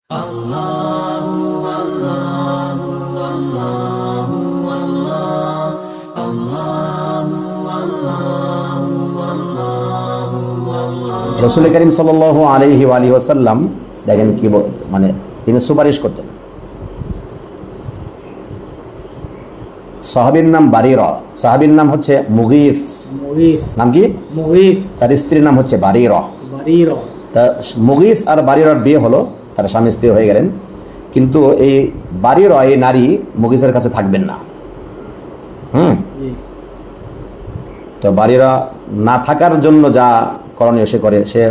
রাসূল করিম সাল্লাল্লাহু আলাইহি ওয়াসাল্লাম দেখেন কি মানে তিনি সুপারিশ করতেন। সাহাবীর নাম বারিরা, সাহাবীর নাম হচ্ছে মুগীস। নাম কি? মুগীস। তার স্ত্রীর নাম হচ্ছে বারিরা। তা মুগীস আর বারিরার বিয়ে হলো, তারা স্বামী স্ত্রী হয়ে গেলেন। কিন্তু এই বারিরা, এই নারী মুগীসের কাছে থাকবেন না। তো বারিরা না থাকার জন্য যা করণীয় সে করে, সে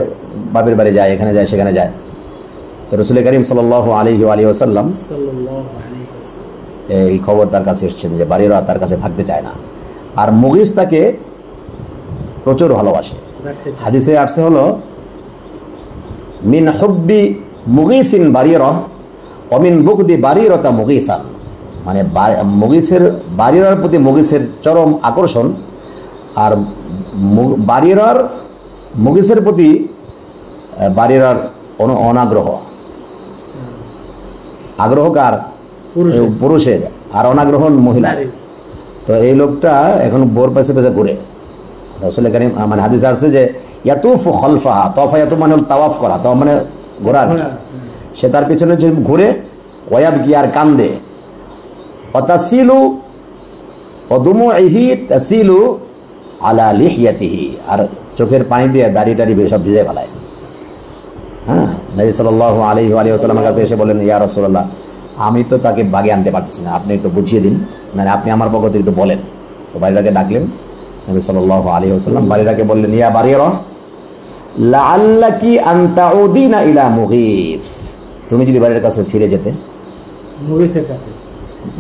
বাবির বাড়ি যায়, এখানে যায়, সেখানে যায়। তো রাসূল করিম সাল্লাল্লাহু আলাইহি ওয়াসাল্লাম এই খবর তার কাছে এসেছেন যে বারিরা তার কাছে থাকতে চায় না, আর মুগীস তাকে প্রচুর ভালোবাসে। হাদিসে আসছে হলো মিন হুব্বি মুগীসিন বারিরা ওয়া মিন বুগদি বারিরাতা মুগীসান, মানে মুগীসের বারিরার প্রতি মুগীসের চরম আকর্ষণ, আর বারিরার মুগীসের প্রতি বারিরার অনাগ্রহ। আগ্রহ কার? পুরুষের, আর অনাগ্রহ মহিলার। তো এই লোকটা এখন বোর পেছে পেছে ঘুরে। রাসূল করিম মানে হাদিস আসছে যে ইয়াতুফু খালফাহা, তাওয়াফা ইয়াতুফ মানে তাওয়াফ করা, তাওয়াফ মানে ঘোরার। সে তার পিছনে যে ঘুরে, ওয়ায়াবকি আর কান্দে, ওয়াতাসিলু ওয়াদুমুইহি তাসিলু আলা লিহিয়াতিহি, আর চোখের পানি দিয়ে দাড়ি টাড়ি সব ভিজে ফেলায়। হ্যাঁ, নবী সাল্লাল্লাহু আলাইহি ওয়াসাল্লামের কাছে এসে বলেন, ইয়া রাসূলুল্লাহ, আমি তো তাকে বাগে আনতে পারতেছি না, আপনি একটু বুঝিয়ে দিন, মানে আপনি আমার পক্ষ থেকে একটু বলেন। তো বাড়িটাকে ডাকলেন নবী সাল্লাল্লাহু আলাইহি ওয়াসাল্লাম, বাড়িটাকে বললেন, ইয়া বারিরা লাআল্লাকি আন তাউদিনা ইলা মুগীস, তুমি যদি বাড়ির কাছে ফিরে যেতে,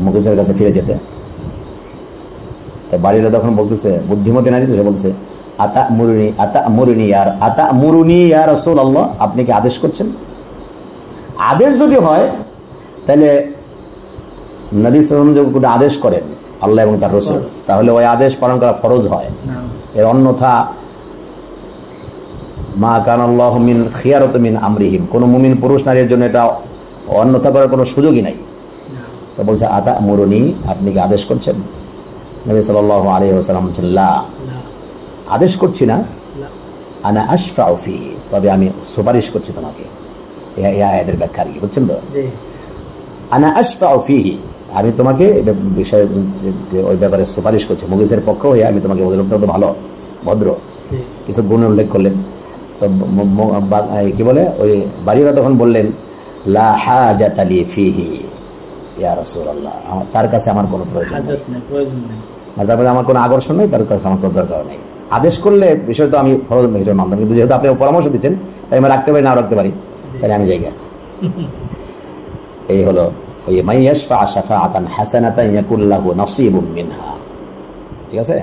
মুগীসের কাছে ফিরে যেতে। তো বাড়িটা তখন বলতেছে, বুদ্ধিমতী নারী তো, সে বলতেছে আতা'মুরুনি ইয়া রাসূলুল্লাহ, আপনি কি আদেশ করছেন? আদেশ যদি হয় তাহলে নবী সাল্লাল্লাহু আলাইহি ওয়াসাল্লাম যদি আদেশ করেন আল্লাহ এবং তার রাসূল, তাহলে ওই আদেশ পালন করা ফরজ হয়। এর অন্যথা মা কানাল্লাহু মিন খিয়ারাতি মিন আমরিহিম, কোন মুমিন পুরুষ নারীর জন্য এটা অন্যথা করার কোনো সুযোগই নাই। তো বলছে আতা'মুরুনি, আপনি কি আদেশ করছেন? নবী সাল্লাল্লাহু আলাইহি ওয়াসাল্লাম বলছেন, লা, আদেশ করছি না, আনা আশফাউ ফি, তবে আমি সুপারিশ করছি তোমাকে। এই আয়াতের ব্যাখ্যা কি বুঝছেন তো? আনা আশফাউ ফিহি, আমি তোমাকে বিষয় ওই ব্যাপারে সুপারিশ করছি, মুগীসের পক্ষ হয়ে আমি তোমাকে বলি। লোকটা তো ভালো, ভদ্র, কিছু গুণ উল্লেখ করলেন। তো কি বলে, ওই বারিরা তখন বললেন, লা হাজাতা লি ফিহি ইয়া রাসূলুল্লাহ, তার কাছে আমার কোনো প্রয়োজন নেই, তারপরে আমার কোনো আকর্ষণ নেই, তার কাছে আমার কোনো দরকার নেই। আদেশ করলে বিষয় তো আমি ফরজ মানতাম, কিন্তু যেহেতু আপনি পরামর্শ দিচ্ছেন, তাই আমি রাখতে পারি না রাখতে পারি, তাহলে আমি জায়গা। এই হলো ওই মাইয়াশফা শাফাআতান হাসানাতান ইয়াকুল লাহু নাসীবুম মিনহা। ঠিক আছে।